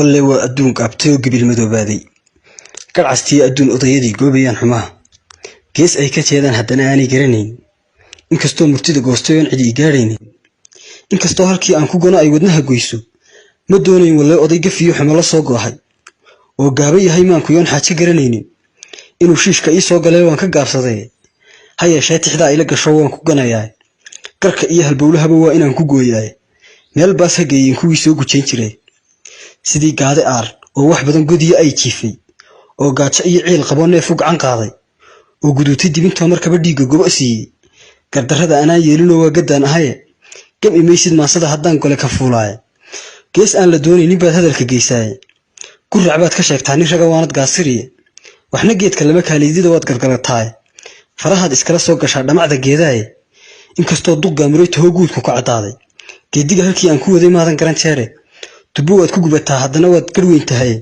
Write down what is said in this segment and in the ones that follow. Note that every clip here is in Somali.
والله وأدون قابتو قبل مدوبادي كالعستي أدون أضيدي قوبيان حماه كيس أي كتيدان هدنا آني قرانين إنكستو مرتدى قوستوين عدي قارينين إنكستو هالكي أنكو قنا أي ودنها قويسو مدونين والله أضي قفيو حمال صوقوهاي وقابي هايمانكو يون حاتي قرانين إنو شيشكا إي صوقا ليوان كقابصدي هيا شاتي حدا إلا قشوان كو قنا ياي كاركا إيها البولها بوا إنان كو قوياي meel baas hageeyeen kuwii soo gujeen jiray sidii gaade aar oo wax badan gudiyo ay jiifay oo gaajo iyo ciil qabo neef u gacan qaaday oo guduutay dibinta markaba dhiiga gobo siiyay gardarrada anaa yeelino waa gadaan ahaye gam imaysid maasada haddaan gole ka fuulaay gees aan la doonaynin baad hadalka geysay ku racbaad ka sheegtaa nin raga waanad gaasiriye waxna geedka lama kaaliidida waad gargalataay farahaad iskala soo gashaa dhamacda geedaay inkastoo duq gaamiro toho guudku ka cadaaday geediga halkii aan ku waday maadan garan jeere tubo waad ku gubataa haddana waad garweyn tahay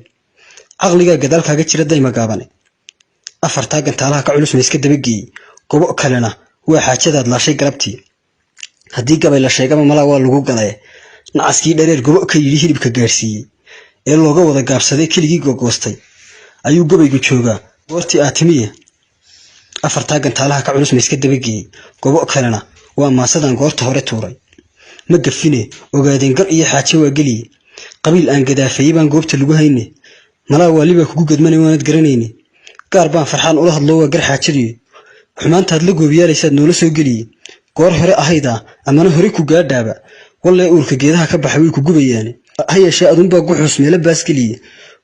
caqliga gadaalkaaga jira dayma gaabane afartaa gantaalaha ka culus ma iska dabageeyey gobo kalena waa xaajadaad laashay galabtii haddii gabay la sheegaba malaa waa lagu galay nacaskii dhareer gobo ka yidhi hilibka gaarsiiyey ee looga wada gaabsaday keligii gogoostay ayuu gabaygu joogaa goortii aatimiye afartaa gantaalaha ka culus ma iska dabageeyey gobo kalena waa maasadan goorta hore tuuray ma gafine ogaadeen gar iyo xaaje waa geliye qabiil aan gadaafayay baan goobta lagu hayne malaa waaliba kugu gadmanay waanad garanayne gaar baan farxaan ula hadlo waa gar xaajadiyo xumaantaad la goobiyaalaysaad noola soo geliye goor hore ahayda amana hore ku gaadhaaba wallee uurka geedaha ka baxay way ku gubayaane ha yeeshee adunbaa guxuus meelo baas geliye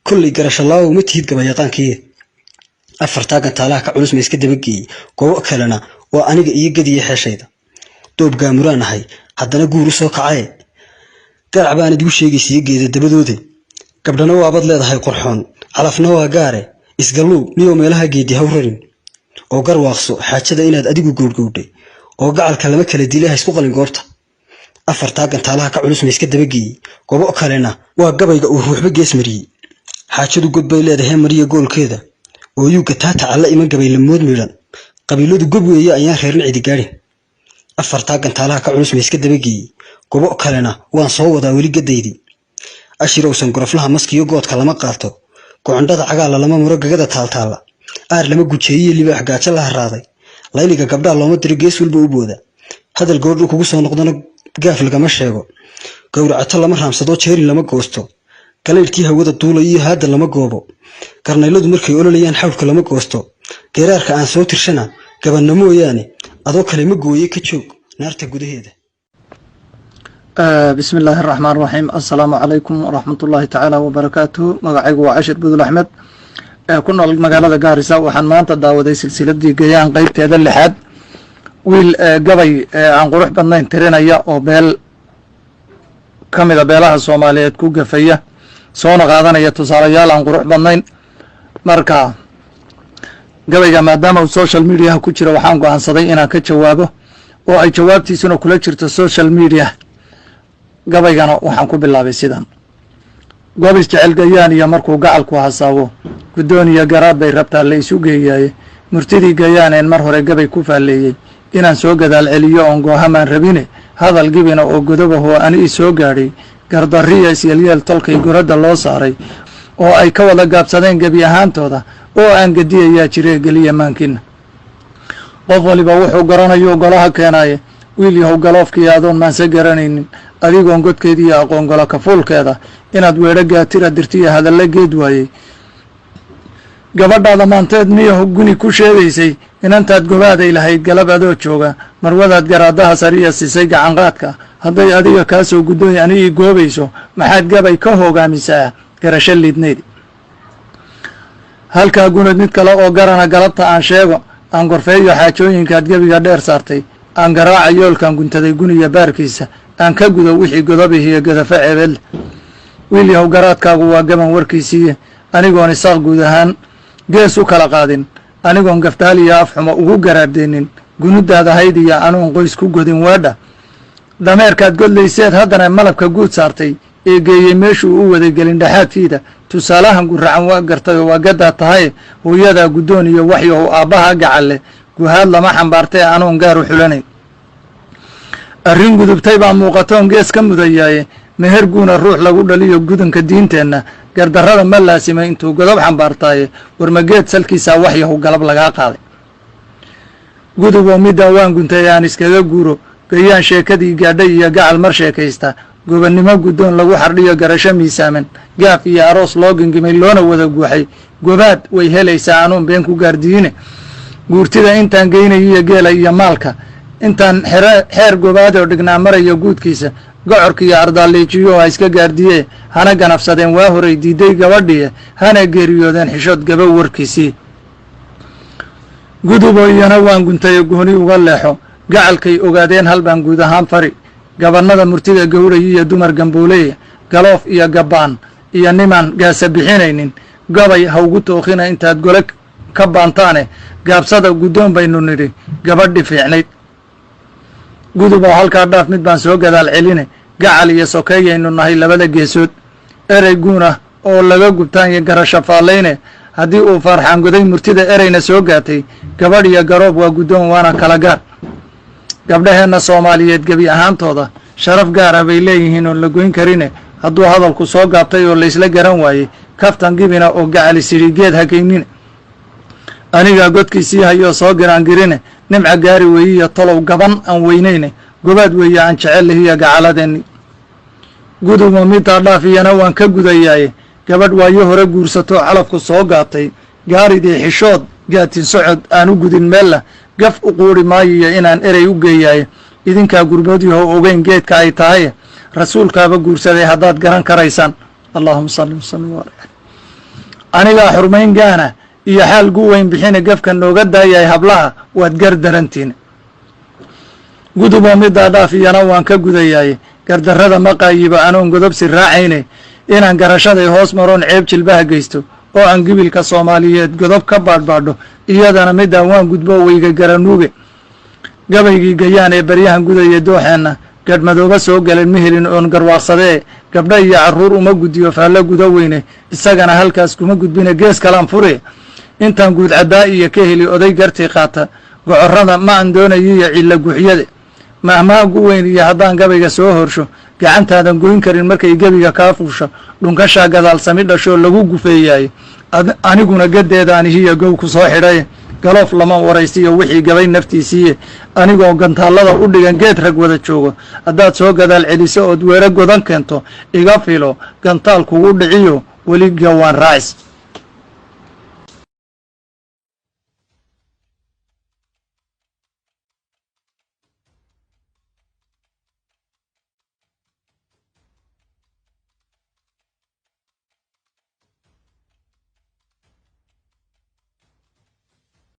kollay garashalaawo ma tihid gabayaqaankiye afartaa gantaalaha ka culus ma iska dabageeyey gobo kalena waa aniga iyo gadiya xeeshayda doob gaamuraan ahay haddana guur u soo kacaye garac baanad igu sheegaysiiyo geeda dabadoode gabdhana waabad leedahay qurxoon calafna waa gaare isgallow niyoo meelaha geedi haw rarin oo garwaaqso xaajada inaad adigu gowdgowdhay oo gacalka lama kala dilay ha isku qalin goobta afartaa gantaalaha ka culus ma iska dabageeyey gobo kalena waa gabayga uu ruuxba gees mariyey xaajadu god bay leedahay mariya goolkeeda oo yuuga taata alla iman gabay lamood miidhan qabiiladu gob weeye ayaan reerin cidi gaadhin afartaa gantaalaha ka culus ma iska dabageeyey gobo kalena waan soo wadaa weli gadaydii ashirowsan goroflaha maskiyo goodka lama qaato gocondhada cagaala lama muro gagada taaltaala aar lama gujeeyiyo libaax gaajo la haraaday layliga gabdhaa looma diro gees walba u booda hadal goordhu kugu soo noqdana gaaf lagama sheego gowracato lama raamsado jeerin lama goosto galaydhkii hawada duulay iyo haadda lama goobo garnayladu markay ololayaan xawlka lama goosto geeraarka aan soo tirshana gabanna mooyaane adoo kale ma gooye ka joog naarta gudaheeda بسم الله الرحمن الرحيم السلام عليكم ورحمة الله تعالى وبركاته مقعيق وعشر بدو الأحمد كنا المقالة قارسة وحن ما انت داودي سلسلة دي قيان قيبت هذا اللحاد ويل قبي عن قروح بنين ترين ايا وبيل كاميدا بيلاها الصومالية تكو قفية صونا قادنا يتصاريال عن قروح بنين مركا قبي ما دام السوشيال ميديا كوشرا وحانقو عن صديقنا كجوابه وأي جوابتي سنو كلا جرت السوشيال ميديا gabaygana waxaan ku bilaabay sidan goobis jecel gayaan iyo markuu gacalku hasaabo gudooniya garaad bay rabtaa la isu geeyay murtidii gayaaneen mar hore gabay ku faaleeyay inaan soo gadaal celiyo on goohamaan rabine hadal gibina oo godobaho aan ii soo gaadhay gardariya isyeel tolkay gurada loo saaray oo ay ka wada gaabsadeen gabi ahaantooda oo aan gadiyayaa jiray galiya maankiina qof waliba wuxuu garanayo golaha keenaye wiil yahow galoofkii adoon maanse garanaynin adigoon godkeedii iyo aqoon golo kafuulkeeda inaad weedho gaatira dirtiya hadalla geed waayey gabadhaada maanteed miyahu guni ku sheegaysay inantaad gobaaday lahayd galab adoo jooga marwadaad garaadaha sariya siisay gacanqaadka hadday adiga kaa soo guddooy anigii goobayso maxaad gabay ka hoggaamisaa garasho liidnayd halkaa gunad mid kale oo garana galabta aan sheego aan gorfeeyo xaajooyinkaad gebiga dheer saartay aan garaaca yoolkan guntaday guniya baarkiisa aan ka gudo wixii godobihiyo godafa ceebel wiil yahow garaadkaagu waa gaban warkiisiiye anigoon isaaq guud ahaan gees u kala qaadin anigoon gaftaal iyo afxumo ugu garaardeenin gunudaad ahayd iyo anuun qoys ku godin waadha dameerkaad godlayseed haddana malabka guud saartay ee geeyey meeshuu u waday gelindhaxaadkiida tusaalahan guracan waa gartay oo waa gaddaa tahay hooyadaa guddoon iyo waxyahow aabbaha gacalle guhaad lama xambaartay anuun gaar u xulanayn arrin gudubtay baa muuqatoon gees ka mudayaaye meher guuna ruux lagu dhaliyo gudanka diinteenna gardarrada ma laasimay intuu godob xambaartaaye warmageed salkiisaa waxyahu galab lagaa qaaday guduboo middaa waan guntay aan iskaga guuro gayaan sheekadii gaadhay iyo gacal mar sheekaysta gobannimo guddoon lagu xardhiyo garasho miisaaman gaaf iyo aroos loo gingimay loona wada guuxay gobaad way helaysaa anuun been ku gaardiine guurtida intaan geynayiyo geela iyo maalka intaan xeer gobaadoo dhignaa marayo guudkiisa gocorka iyo ardaalleejiyo ha iska gaardiye hana ganafsadeen waa horay diidday gabadhiye hana geeriyoodeen xishood gabow warkiisii guduboo iyana waan guntayo gooni uga leexo gacalkay ogaadeen hal baan guud ahaan fari gabannada murtida gowray iyo dumar gambuuleya galoof iyo gabbaan iyo nimaan gaasa bixinaynin gabay hawgu tookhina intaad gole ka baantaane gaabsada guddoon baynu nidhi gabadhi fiicnayd guduboo halkaa dhaaf mid baan soo gadaal celine gacal iyo sokeeyaynu nahay labada geesood erey guuna oo laga gubtaan iyo garasho faallayne haddii uu faarxaangoday murtida ereyna soo gaatay gabadh iyo garoob waa guddoon waana kala gaar gabdhaheenna soomaaliyeed gebi ahaantooda sharaf gaar ah bay leeyihiin oon la goyn karine hadduu hadalku soo gaabtay oo laysla garan waayey kaftan gibina oo gacali sidhi geed hakaynine anigaa godkiisii hayoo soo giraangirine nimca gaari weeyiyo tolow gaban aan weynayne gobaad weeye aan jecel lahiyo gacaladeenni gudubo middaa dhaaf iyana waan ka gudayaaye gabadh waayo hore guursatoo calafku soo gaatay gaaridii xishood gaatin socod aan u gudin meella gaf u quuri maayiyo inaan erey u geeyaaye idinkaa gurboodyaho ogeyn geedka ay tahaye rasuulkaaba guursaday haddaad garan karaysaan allahuma salli wasallim waalih anigaa xurmayn gaana iyo xaal gu weyn bixine gafka nooga daayahay hablaha waad gar darantiin guduboo middaa dhaaf iyana waan ka gudayaaye gardarrada ma qaayibo anoon godobsi raacayne inaan garashaday hoos maroon ceeb jilbaha geysto oo aan gibilka soomaaliyeed godob ka baadhbaadho iyadana middaa waan gudboo weyga garanuuge gabaygii gayaan ee baryahan gudaya dooxeenna gadhmadooba soo galeen ma helin oon garwaaqsadee gabdha iyo carruur uma guddiyo faallo guda weyne isagana halkaas kuma gudbine gees kalaan fure intaan guud caddaa iyo ka heli oday gartii qaata gocorrada ma aan doonayiyo cilla guxyade mahmaa gu weyn iyo haddaan gabayga soo horsho gacantaadan goyn karin markay gebiga kaa fuusho dhunkashaa gadaal sami dhashoo lagu gufeeyaaye aniguna gaddeedaanihiyo gow ku soo xidhaye galoof lama waraysiyo wixii gabay naftiisiiye anigoo gantaallada u dhigan geed rag wada joogo haddaad soo gadaal celiso ood weero godan keento iga filo gantaal kugu dhiciyo weliga waan raacis